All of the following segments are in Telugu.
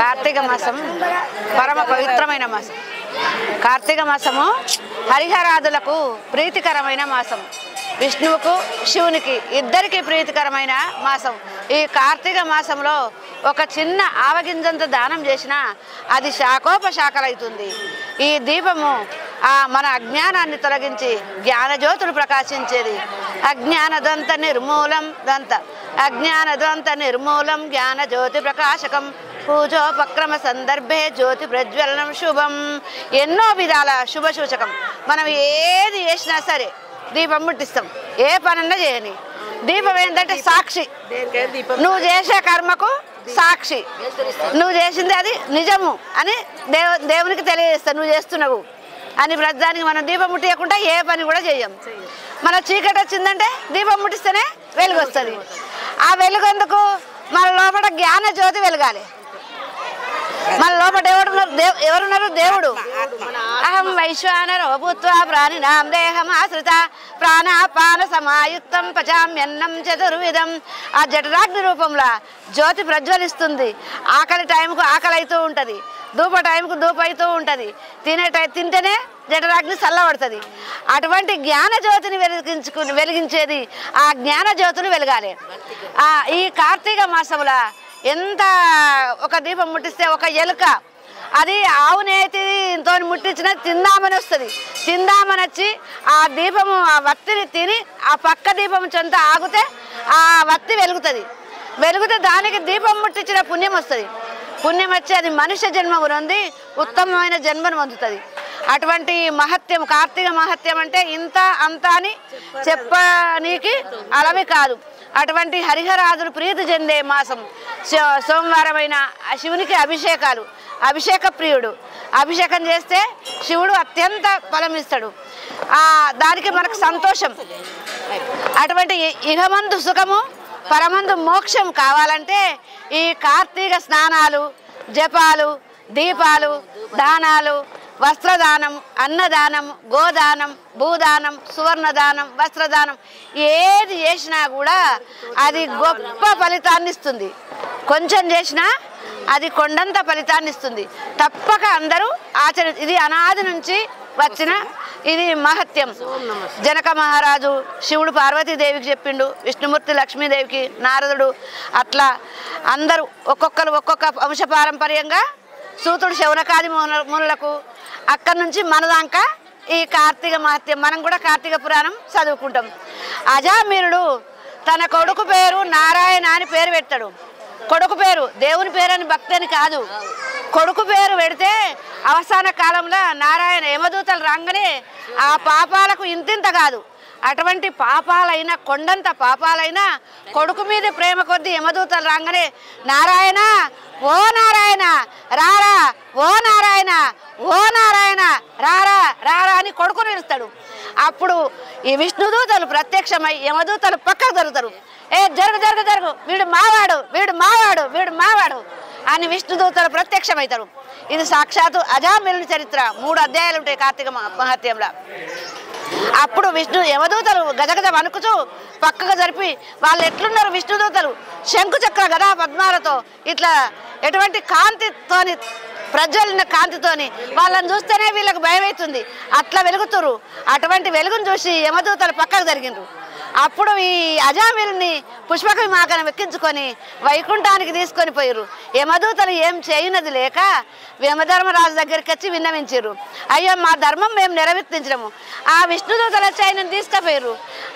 కార్తీక మాసం పరమ పవిత్రమైన మాసం. కార్తీక మాసము హరిహరాదులకు ప్రీతికరమైన మాసం. విష్ణువుకు శివునికి ఇద్దరికి ప్రీతికరమైన మాసం. ఈ కార్తీక మాసంలో ఒక చిన్న ఆవగింజంత దానం చేసినా అది శాఖోపశాఖలవుతుంది. ఈ దీపము మన అజ్ఞానాన్ని తొలగించి జ్ఞానజ్యోతులు ప్రకాశించేది. అజ్ఞానదంత నిర్మూలం జ్ఞానజ్యోతి ప్రకాశకం పూజోపక్రమ సందర్భే జ్యోతి ప్రజ్వలనం శుభం. ఎన్నో విధాల శుభ సూచకం. మనం ఏది చేసినా సరే దీపం ముట్టిస్తాం. ఏ పనన్నా చేయని దీపం ఏంటంటే సాక్షి. నువ్వు చేసే కర్మకు సాక్షి. నువ్వు చేసింది అది నిజము అని దేవునికి తెలియజేస్తావు. నువ్వు చేస్తున్నావు అని ప్రతిదానికి మనం దీపం ముట్టియకుండా ఏ పని కూడా చేయం. మన చీకటి వచ్చిందంటే దీపం ముట్టిస్తేనే వెలుగు వస్తుంది. ఆ వెలుగెందుకు? మన లోపల జ్ఞాన జ్యోతి వెలగాలి. మన లోపల ఎవరున్నారు? దేవుడు. అహం వైశ్వానరో భూత్వా ప్రాణినాం దేహం ఆశ్రిత ప్రాణాపాన సమాయుక్తం పచామ్యన్నం చతుర్విధం. ఆ జఠరాగ్ని రూపంలో జ్యోతి ప్రజ్వలిస్తుంది. ఆకలి టైంకు ఆకలి అవుతూ ఉంటుంది, ధూప టైంకు ధూప అవుతూ ఉంటుంది. తింటేనే జఠరాగ్ని చల్లబడుతుంది. అటువంటి జ్ఞాన జ్యోతిని వెలిగించేది ఆ జ్ఞాన జ్యోతులు వెలగాలి. ఈ కార్తీక మాసంలో ఎంత ఒక దీపం ముట్టిస్తే ఒక ఎలుక అది ఆవు నేతితో ముట్టించిన తిందామని వస్తుంది. తిందామని వచ్చి ఆ దీపము ఆ వత్తిని తిని ఆ పక్క దీపం చెంత ఆగితే ఆ వత్తి వెలుగుతుంది. వెలుగుతే దానికి దీపం ముట్టించిన పుణ్యం వస్తుంది. పుణ్యం వచ్చి అది మనుష్య జన్మ పొంది ఉత్తమమైన జన్మను పొందుతుంది. అటువంటి మహత్యం కార్తీక మహత్యం అంటే ఇంత అంత అని చెప్పనీకి అలవి కాదు. అటువంటి హరిహరాదులు ప్రీతి చెందే మాసం. సోమవారమైన శివునికి అభిషేకాలు. అభిషేక ప్రియుడు. అభిషేకం చేస్తే శివుడు అత్యంత ఫలమిస్తాడు. దానికి మనకు సంతోషం. అటువంటి ఇహమందు సుఖము పరమందు మోక్షం కావాలంటే ఈ కార్తీక స్నానాలు, జపాలు, దీపాలు, దానాలు, వస్త్రదానం, అన్నదానం, గోదానం, భూదానం, సువర్ణదానం, వస్త్రదానం ఏది చేసినా కూడా అది గొప్ప ఫలితాన్ని ఇస్తుంది. కొంచెం చేసినా అది కొండంత ఫలితాన్ని ఇస్తుంది. తప్పక అందరూ ఇది అనాది నుంచి వచ్చిన ఇది మహత్యం. జనక మహారాజు శివుడు పార్వతీదేవికి చెప్పిండు, విష్ణుమూర్తి లక్ష్మీదేవికి, నారదుడు అట్లా అందరూ ఒక్కొక్క వంశపారంపర్యంగా సూతుడు శౌనకాది మునులకు అక్కడి నుంచి మనదాకా ఈ కార్తీక మహత్యం. మనం కూడా కార్తీక పురాణం చదువుకుంటాం. అజామినుడు తన కొడుకు పేరు నారాయణ అని పేరు పెట్టాడు. కొడుకు పేరు దేవుని పేరు అని భక్తి అని కాదు. కొడుకు పేరు పెడితే అవసాన కాలంలో నారాయణ యమదూతలు రాగానే ఆ పాపాలకు ఇంతింత కాదు. అటువంటి పాపాలైనా కొండంత పాపాలైనా కొడుకు మీద ప్రేమ కొద్దీ యమదూతలు రాగానే నారాయణ ఓ నారాయణ రారా, ఓ నారాయణ ఓ నారాయణ రారా రారా అని కొడుకుని పిలుస్తాడు. అప్పుడు ఈ విష్ణుదూతలు ప్రత్యక్షమై యమదూతలు పక్కకు జరుగుతారు. జరుగు జరుగు జరుగు, వీడు మావాడు వీడు మావాడు వీడు మావాడు అని విష్ణుదూతలు ప్రత్యక్షమవుతారు. ఇది సాక్షాత్తు అజామిలుని చరిత్ర. 3 అధ్యాయాలు ఉంటాయి కార్తీక మహత్యంలో. అప్పుడు యమదూతలు గజగజ వణుకుచూ పక్కగా జరిపి వాళ్ళు ఎట్లున్నారు విష్ణుదూతలు శంకు చక్ర గదా పద్మాలతో ఇట్లా ఎటువంటి కాంతితోని ప్రజ్వలిన కాంతితోని వాళ్ళని చూస్తేనే వీళ్ళకి భయం అవుతుంది. అట్లా వెలుగుతురు. అటువంటి వెలుగును చూసి యమదూతలు పక్కకు జరిగిండ్రు. అప్పుడు ఈ అజామిల్ని పుష్పక విమానం ఎక్కించుకొని వైకుంఠానికి తీసుకొని పోయారు. యమదూతలు ఏం చేయనది లేక యమధర్మరాజు దగ్గరికి వచ్చి విన్నవించారు. అయ్యో మా ధర్మం మేము నెరవేర్తించడము. ఆ విష్ణుదూతలు వచ్చి ఆయనను తీసుకుపోయారు.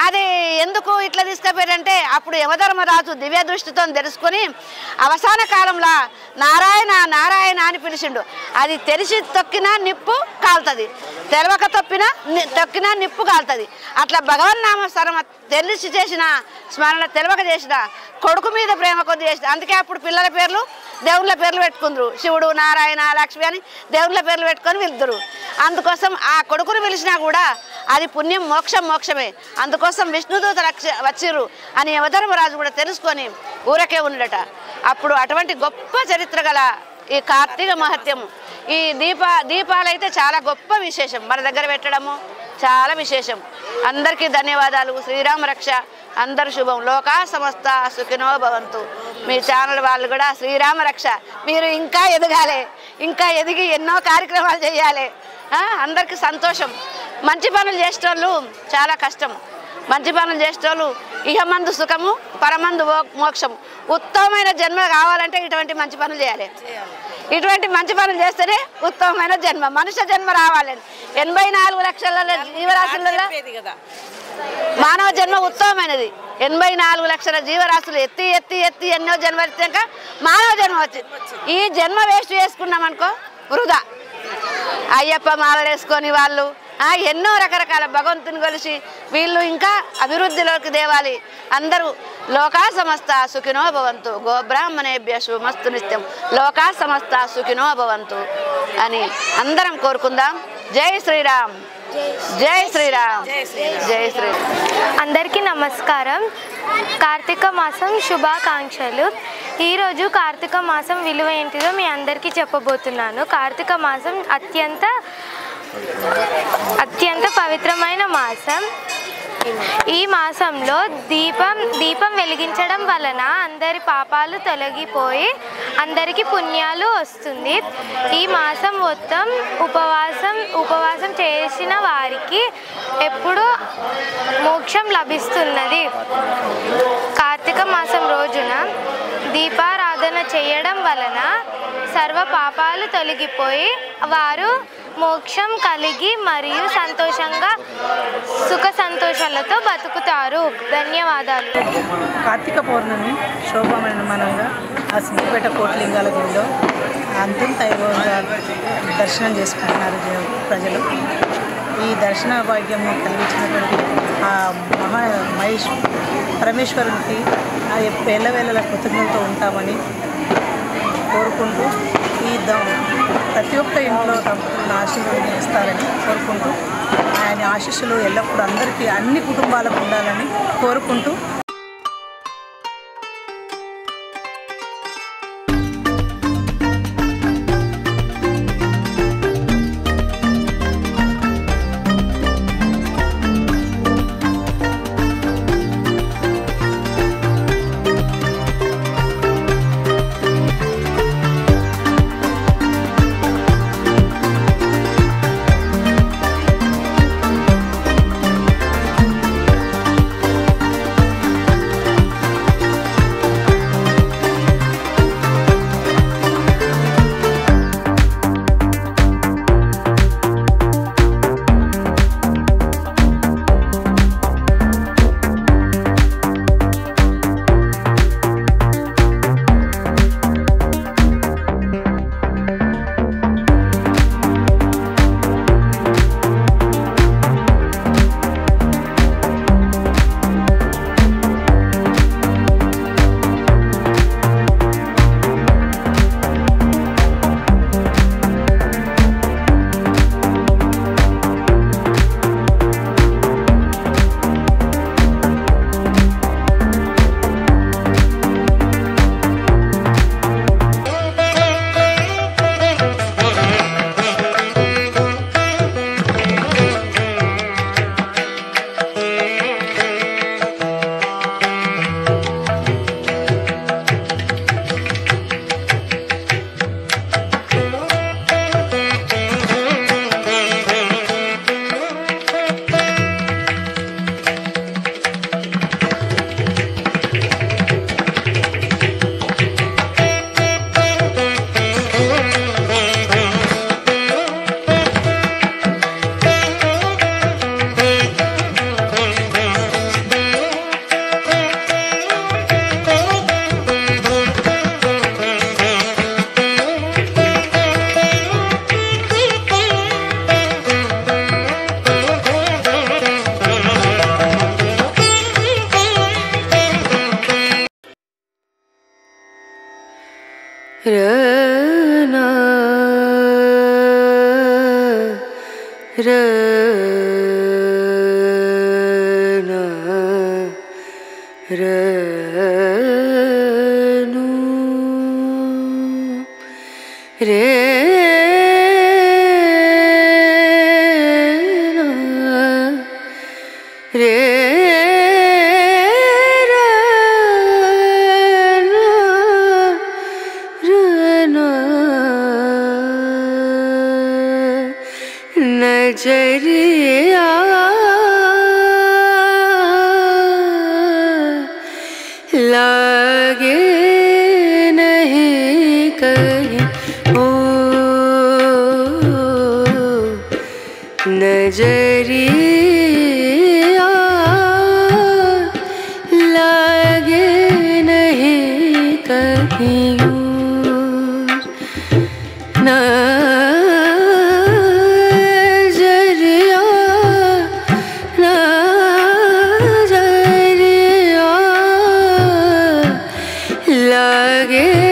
అది ఎందుకు ఇట్లా తీసుకుపోయారంటే అప్పుడు యమధర్మరాజు దివ్య దృష్టితో తెలుసుకొని అవసాన కాలంలో నారాయణ నారాయణ అని పిలిచిండు. అది తెలిసి తొక్కినా నిప్పు కాలుతుంది, తెలవక తొక్కినా నిప్పు కాలుతుంది. అట్లా భగవన్నామ స్మరణ తెలిసి చేసిన స్మరణ తెలవక చేసిన కొడుకు మీద ప్రేమ కొద్ది చేసిన. అందుకే అప్పుడు పిల్లల పేర్లు దేవుళ్ళ పేర్లు పెట్టుకుందరు. శివుడు నారాయణ లక్ష్మి అని దేవుళ్ళ పేర్లు పెట్టుకొని వెళ్తురు. అందుకోసం ఆ కొడుకుని పిలిచినా కూడా అది పుణ్యం మోక్షమే. అందుకోసం విష్ణుదూత వచ్చిర్రు అని యమధర్మరాజు కూడా తెలుసుకొని ఊరకే ఉండట. అప్పుడు అటువంటి గొప్ప చరిత్ర గల ఈ కార్తీక మహత్యము. ఈ దీపాలైతే చాలా గొప్ప విశేషం. మన దగ్గర పెట్టడము చాలా విశేషం. అందరికీ ధన్యవాదాలు. శ్రీరామ రక్ష. అందరు శుభం. లోకా సమస్త సుఖినో భవంతు. మీ ఛానల్ వాళ్ళు కూడా శ్రీరామ రక్ష. మీరు ఇంకా ఎదగాలి, ఇంకా ఎదిగి ఎన్నో కార్యక్రమాలు చేయాలి. అందరికీ సంతోషం. మంచి పనులు చేసేటోళ్ళు చాలా కష్టం. మంచి పనులు చేసేటోళ్ళు ఇహమందు సుఖము పరమందు మోక్షం. ఉత్తమమైన జన్మ కావాలంటే ఇటువంటి మంచి పనులు చేయాలి. ఇటువంటి మంచి పనులు చేస్తేనే ఉత్తమమైన జన్మ, మనుష్య జన్మ రావాలని. 84 లక్షల జీవరాశులలో మానవ జన్మ ఉత్తమమైనది. 84 లక్షల జీవరాశులు ఎత్తి ఎత్తి ఎత్తి ఎన్నో జన్మ వచ్చాక మానవ జన్మ వచ్చింది. ఈ జన్మ వేస్ట్ చేసుకున్నాం అనుకో వృధా. అయ్యప్ప మాలలు వేసుకొని వాళ్ళు ఎన్నో రకరకాల భగవంతుని కొలిసి వీళ్ళు ఇంకా అభివృద్ధిలోకి దేవాలి. అందరూ లోకా సమస్త సుఖినో భవంతు, గోబ్రాహ్మణేభ్య శుభమస్తు నిత్యం, లోకా సమస్త సుఖినో భవంతు అని అందరం కోరుకుందాం. జై శ్రీరామ్, జై శ్రీరామ్, జై శ్రీరామ్. అందరికీ నమస్కారం. కార్తీక మాసం శుభాకాంక్షలు. ఈరోజు కార్తీక మాసం విలువ ఏంటిదో మీ అందరికీ చెప్పబోతున్నాను. కార్తీక మాసం అత్యంత పవిత్రమైన మాసం. ఈ మాసంలో దీపం వెలిగించడం వలన అందరి పాపాలు తొలగిపోయి అందరికీ పుణ్యాలు వస్తుంది. ఈ మాసం మొత్తం ఉపవాసం చేసిన వారికి ఎప్పుడూ మోక్షం లభిస్తున్నది. కార్తీక మాసం రోజున దీపారాధన చేయడం వలన సర్వ పాపాలు తొలగిపోయి వారు మోక్షం కలిగి మరియు సంతోషంగా సుఖ సంతోషాలతో బతుకుతారు. ధన్యవాదాలు. కార్తీక పౌర్ణమి శోభామనంగా ఆ సిద్దిపేట కోట్లింగాల గుడిలో అంతిమ వైభవంగా దర్శనం చేసుకుంటున్నారు ప్రజలు. ఈ దర్శన భాగ్యం కలిగించినటువంటి ఆ పరమేశ్వరునికి వేళవేళల కృతజ్ఞతతో ఉంటామని కోరుకుంటూ ఈ ప్రతి ఒక్క ఇంట్లో దంపతులను ఆశీర్వదిస్తారని కోరుకుంటూ ఆయన ఆశీస్సులు ఎల్లప్పుడూ అందరికీ అన్ని కుటుంబాలకు ఉండాలని కోరుకుంటూ रे नजरिया लागे नहीं कहीं ओ नजरिया लागे नहीं कहीं नजरिया नजरिया लागे